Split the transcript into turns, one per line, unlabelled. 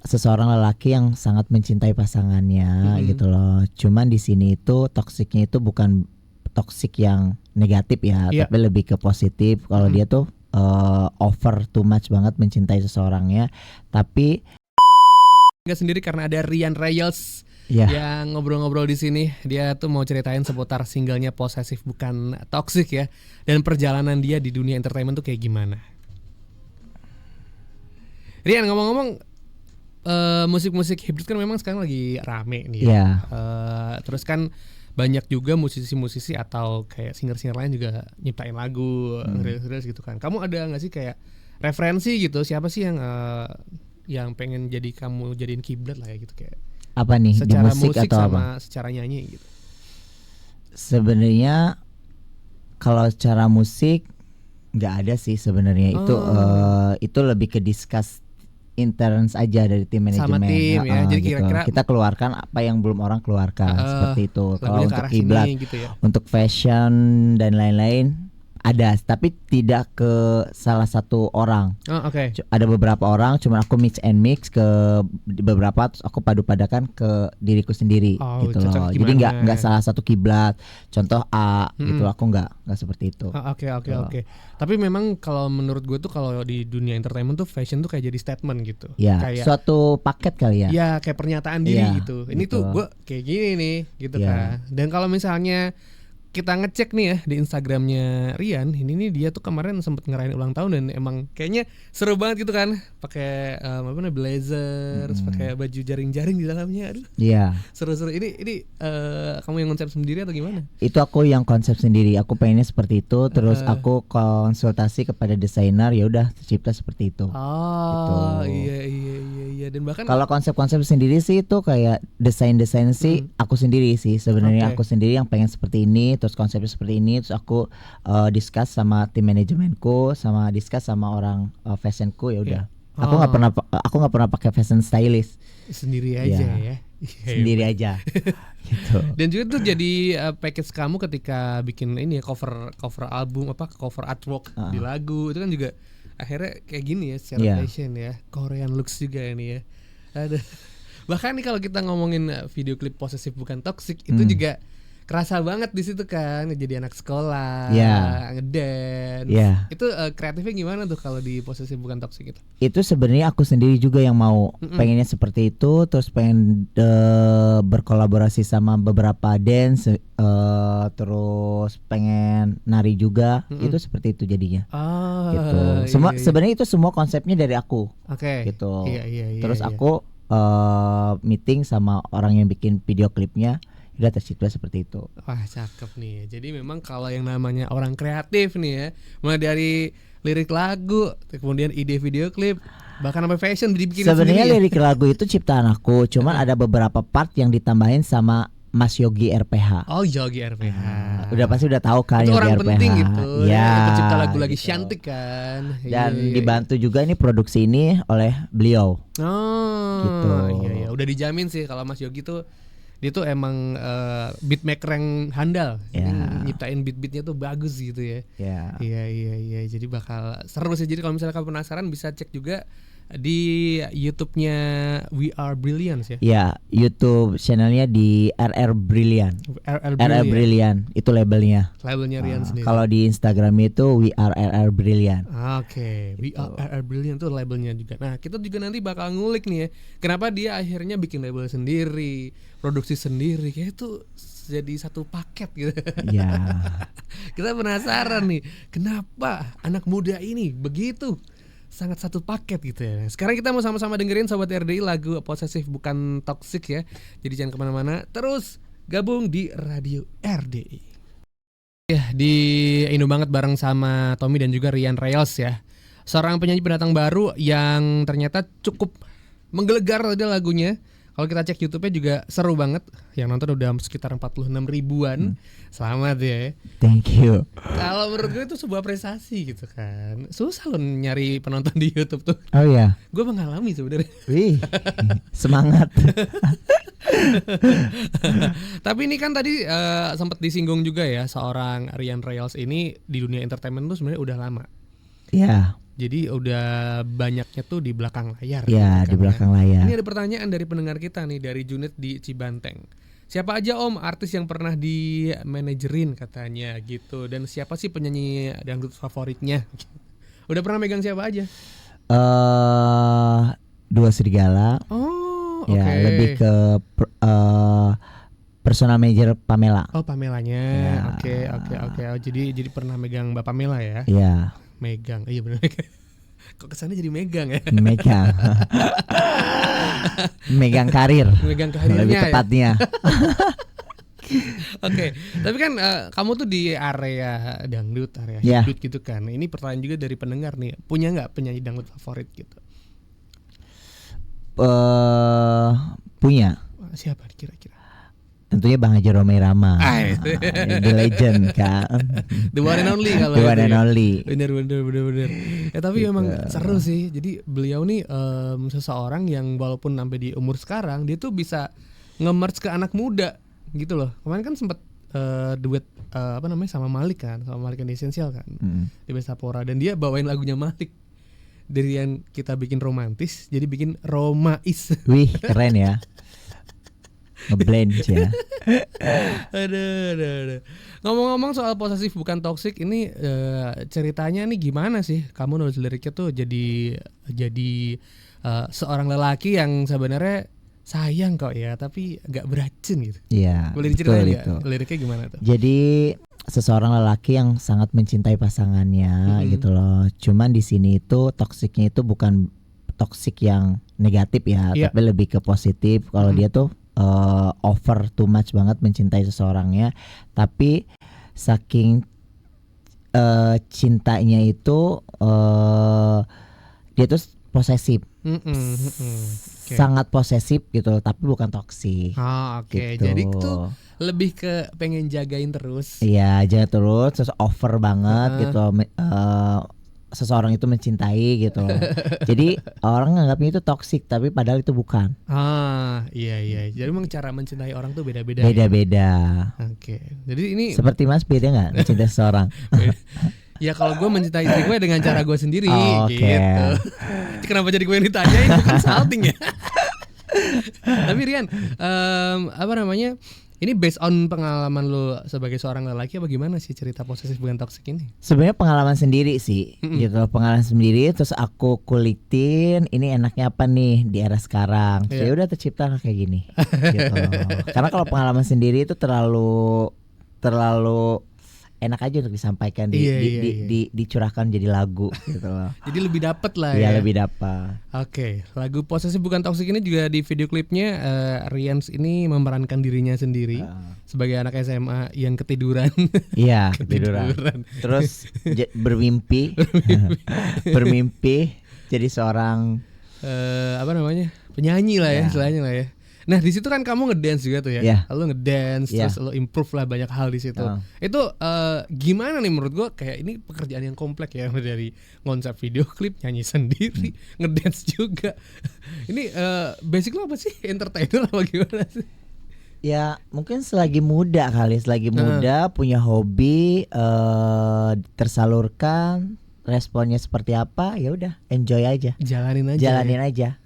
seseorang lelaki yang sangat mencintai pasangannya gitu loh. Cuman di sini itu toksiknya itu bukan toksik yang negatif ya,
Iya.
tapi lebih ke positif. Kalau dia tuh over too much banget mencintai seseorangnya, tapi
Nggak sendiri karena ada Rian Reyes
ya
yang ngobrol-ngobrol di sini. Dia tuh mau ceritain seputar singlenya Posesif Bukan Toxic ya, dan perjalanan dia di dunia entertainment tuh kayak gimana. Rian, ngomong-ngomong, musik-musik hibrid kan memang sekarang lagi rame nih ya.
Iya.
Terus kan banyak juga musisi-musisi atau kayak singer-singer lain juga nyiptain lagu, rilis-rilis gitu kan. Kamu ada nggak sih kayak referensi gitu? Siapa sih yang pengen jadi kamu jadiin kiblat lah ya gitu, kayak
apa nih di
secara
musik
musik
atau
sama
apa?
secara nyanyi gitu.
Sebenarnya kalau secara musik nggak ada sih sebenarnya. Itu lebih ke discuss interns aja dari tim
Sama
manajemen.
tim ya. Jadi
Gitu.
kira-kira
Kita keluarkan apa yang belum orang keluarkan seperti itu. Kalau
lagunya ke
untuk
arah
kiblat,
sini gitu ya.
untuk fashion dan lain-lain ada, tapi tidak ke salah satu orang.
Oh, oke.
Ada beberapa orang, cuman aku mix and mix ke beberapa, terus aku padu-padakan ke diriku sendiri
Oh,
gitu
cocok
loh. Jadi
gimana?
nggak salah satu kiblat. Contoh A gitu, aku nggak seperti itu.
Oke. Tapi memang kalau menurut gue tuh kalau di dunia entertainment tuh fashion tuh kayak jadi statement gitu.
Ya,
Kayak
suatu paket kali ya.
ya kayak pernyataan diri
Iya,
gitu. Ini
gitu.
tuh gue kayak gini nih gitu
Iya.
kan. Dan kalau misalnya kita ngecek nih ya di Instagramnya Rian, ini nih dia tuh kemarin sempet ngerayain ulang tahun dan emang kayaknya seru banget gitu kan. Pakai apa namanya, blazer, terus pakai baju jaring-jaring di dalamnya. Aduh,
Iya.
seru-seru. Ini kamu yang konsep sendiri atau gimana?
Itu aku yang konsep sendiri. Aku pengennya seperti itu. Terus aku konsultasi kepada desainer, ya udah tercipta seperti itu.
Oh,
Gitu.
iya. Dan bahkan
Kalau konsep-konsep sendiri sih itu kayak desain-desain sih aku sendiri sih sebenarnya.
Oke.
Aku sendiri yang pengen seperti ini, terus konsepnya seperti ini, terus aku discuss sama tim manajemenku, sama discuss sama orang fashionku, ya udah.
Iya.
Aku nggak pernah pakai fashion stylist.
sendiri aja
Iya.
ya.
Sendiri aja. Gitu.
Dan juga tuh jadi package kamu ketika bikin ini ya, cover album, cover artwork di lagu itu kan juga akhirnya kayak gini ya secara
Iya.
fashion ya, Korean looks juga ini ya. Ada bahkan nih kalau kita ngomongin video klip Posesif Bukan Toxic itu juga kerasa banget di situ kan, jadi anak sekolah,
Iya.
ngedance.
Iya.
Itu kreatifnya gimana tuh kalau di Posesif Bukan Toxic itu?
Itu sebenarnya aku sendiri juga yang mau pengennya seperti itu, terus pengen berkolaborasi sama beberapa dance, terus pengen nari juga. Itu seperti itu jadinya.
Oh,
Gitu.
iya.
Sebenarnya itu semua konsepnya dari aku.
Oke.
Gitu.
Iya.
Terus aku meeting sama orang yang bikin video klipnya, udah tercipta seperti itu.
Wah, cakep nih. Jadi memang kalau yang namanya orang kreatif nih ya, mulai dari lirik lagu, kemudian ide video klip, bahkan sampai fashion dibikin
Sebenarnya
sendiri.
lirik lagu itu ciptaan aku, cuman ada beberapa part yang ditambahin sama Mas Yogi RPH.
Oh, Yogi RPH.
Udah pasti udah tahu kan
Itu
Yogi
orang
RPH.
penting gitu.
Ya,
Pencipta lagu lagi
gitu.
cantik kan.
Dan
Iya.
dibantu juga ini produksi ini oleh beliau.
Oh,
Gitu.
Iya. Udah dijamin sih kalau Mas Yogi tuh dia tuh emang beatmaker yang handal.
Ya.
Nyiptain beat-beatnya tuh bagus gitu ya.
Ya.
Iya. Jadi bakal seru sih. Jadi kalau misalnya kamu penasaran bisa cek juga di YouTube-nya We Are Brilliant ya.
Ya, YouTube channelnya di RR Brilliant. RR Brilliant itu labelnya.
Labelnya Rian sendiri.
Kalau di Instagram itu We Are RR Brilliant.
Oke, We Are Brilliant tuh labelnya juga. Nah, kita juga nanti bakal ngulik nih ya, kenapa dia akhirnya bikin label sendiri, produksi sendiri, kayak itu jadi satu paket gitu.
Ya.
Kita penasaran nih, kenapa anak muda ini begitu sangat satu paket gitu ya. Sekarang kita mau sama-sama dengerin Sobat RDI lagu Posesif Bukan Toxic ya. Jadi jangan kemana-mana, terus gabung di Radio RDI. Ya, di Indo banget bareng sama Tommy dan juga Rian Reyes ya. Seorang penyanyi pendatang baru yang ternyata cukup menggelegar tadi lagunya. Kalau kita cek YouTube-nya juga seru banget. Yang nonton udah sekitar 46 ribuan. Selamat ya.
Thank you.
Kalau menurut gue itu sebuah prestasi gitu kan. Susah loh nyari penonton di YouTube tuh.
Oh ya.
Gue mengalami sebenarnya.
Wih. Semangat.
Tapi ini kan tadi sempat disinggung juga ya, seorang Rian Reyes ini di dunia entertainment tuh sebenarnya udah lama.
Ya,
Jadi udah banyaknya tuh di belakang layar.
ya
gitu
di
kan,
belakang
ya.
layar.
Ini ada pertanyaan dari pendengar kita nih, dari Junet di Cibanteng. Siapa aja Om artis yang pernah di manajerin katanya gitu, dan siapa sih penyanyi dangdut favoritnya? Udah pernah megang siapa aja?
Dua Serigala.
Oh,
Ya,
oke.
lebih ke personal manager Pamela.
Oh, Pamelanya.
Ya.
Oke. Oh, jadi pernah megang Mbak Pamela ya?
Ya,
Megang. Iya benar. Kok kesannya jadi megang ya?
megang. Megang karir.
Megang karirnya
Lebih
ya?
tepatnya.
Oke, tapi kan kamu tuh di area dangdut, area
Ya.
hidut gitu kan. Ini pertanyaan juga dari pendengar nih. Punya nggak penyanyi dangdut favorit gitu?
Punya.
Wah, siapa kira-kira?
Tentunya Bang Haji Romai Rama.
Ah,
The legend kan.
The one and only kalau
The
itu
one and
ya.
only.
Bener. Ya tapi
Gitu.
memang seru sih. Jadi beliau nih seseorang yang walaupun sampai di umur sekarang dia tuh bisa nge-merge ke anak muda gitu loh. Kemarin kan sempet duet sama Malik kan, sama Malik yang Essential kan di Bestapora, dan dia bawain lagunya Malik. Dari yang kita bikin romantis jadi bikin romais.
Wih, keren ya. Ngeblend ya.
Aduh. Ngomong-ngomong soal posesif bukan toksik, ini ceritanya nih gimana sih? Kamu nulis liriknya tuh jadi seorang lelaki yang sebenarnya sayang kok ya, tapi nggak beracun gitu.
Iya.
Boleh diceritain
betul
nggak
itu.
liriknya gimana tuh?
Jadi seseorang lelaki yang sangat mencintai pasangannya gitu loh. Cuman di sini itu toksiknya itu bukan toksik yang negatif ya,
Iya.
tapi lebih ke positif. Kalau dia tuh over too much banget mencintai seseorangnya, tapi saking cintanya itu dia tuh posesif,
Oke.
sangat posesif gitu loh, tapi bukan toksik.
Oke.
Gitu.
Jadi tuh lebih ke pengen jagain terus.
Iya, jangan terus over banget gitu. Seseorang itu mencintai gitu loh. Jadi orang nganggapnya itu toksik, tapi padahal itu bukan.
Iya. Jadi memang cara mencintai orang tuh beda-beda.
Beda-beda.
Oke. Jadi ini
Seperti Mas, beda nggak mencintai seseorang?
ya kalau gue mencintai istri gue dengan cara gue sendiri
Oke.
gitu. Kenapa jadi gue yang ditanyain, bukan salting ya? Tapi Rian, ini based on pengalaman lu sebagai seorang lelaki apa gimana sih cerita posesif bukan toksik ini?
Sebenarnya pengalaman sendiri sih, gitu loh. Pengalaman sendiri, terus aku kulitin ini enaknya apa nih di era sekarang.
Iya.
Ya udah tercipta kayak gini. Gitu loh. Karena kalau pengalaman sendiri itu terlalu enak aja untuk disampaikan,
Iya.
dicurahkan jadi lagu gitu loh.
Jadi lebih dapet lah
Iya,
ya.
lebih dapat.
Oke, lagu posesif bukan toksik ini juga di video klipnya Rians ini memerankan dirinya sendiri sebagai anak SMA yang ketiduran.
Iya, ketiduran. Terus bermimpi jadi seorang
penyanyi lah ya,
Ya.
istilahnya lah ya. Nah di situ kan kamu ngedance juga tuh ya,
Ya.
lo ngedance
Ya.
terus lo improve lah banyak hal di situ. Itu gimana nih menurut gua, kayak ini pekerjaan yang kompleks ya, dari konsep video klip, nyanyi sendiri, ngedance juga. Ini basic lo apa sih, entertainer apa gimana sih?
ya mungkin selagi muda punya hobi, tersalurkan, responnya seperti apa, ya udah enjoy aja,
Jalanin aja.
jalanin aja.